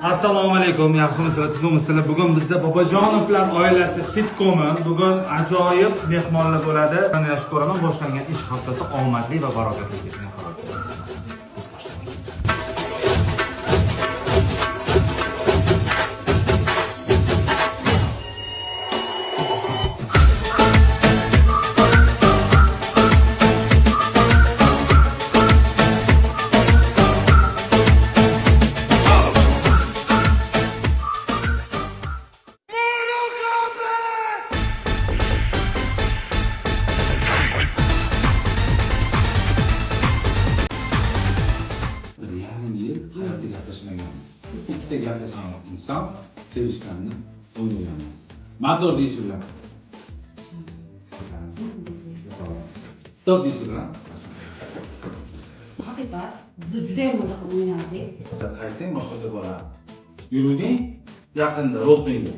Assalomu alaykum, yaxshimisizlar, tuzukmisizlar? Bugun bizda Bobojonovlar oilasi sitkomi. Bugun ajoyib mehmonlar bo'ladi. Mana yaxshi ko'raman, boshlangan ish haftasi omadli va barakatli kechishini xabar beramiz. Biz boshlaymiz. Hayatda gaplashmaganmiz. Ikkita gaplashgan inson sevishganini o'ylaymiz. Motor deyish bilan. Stop deyish bilan. Haqiqat, juda ham maza qilib o'ynardik. Qaysang boshqacha bo'ladi. Yuruvding, yaqinda ro'pingga.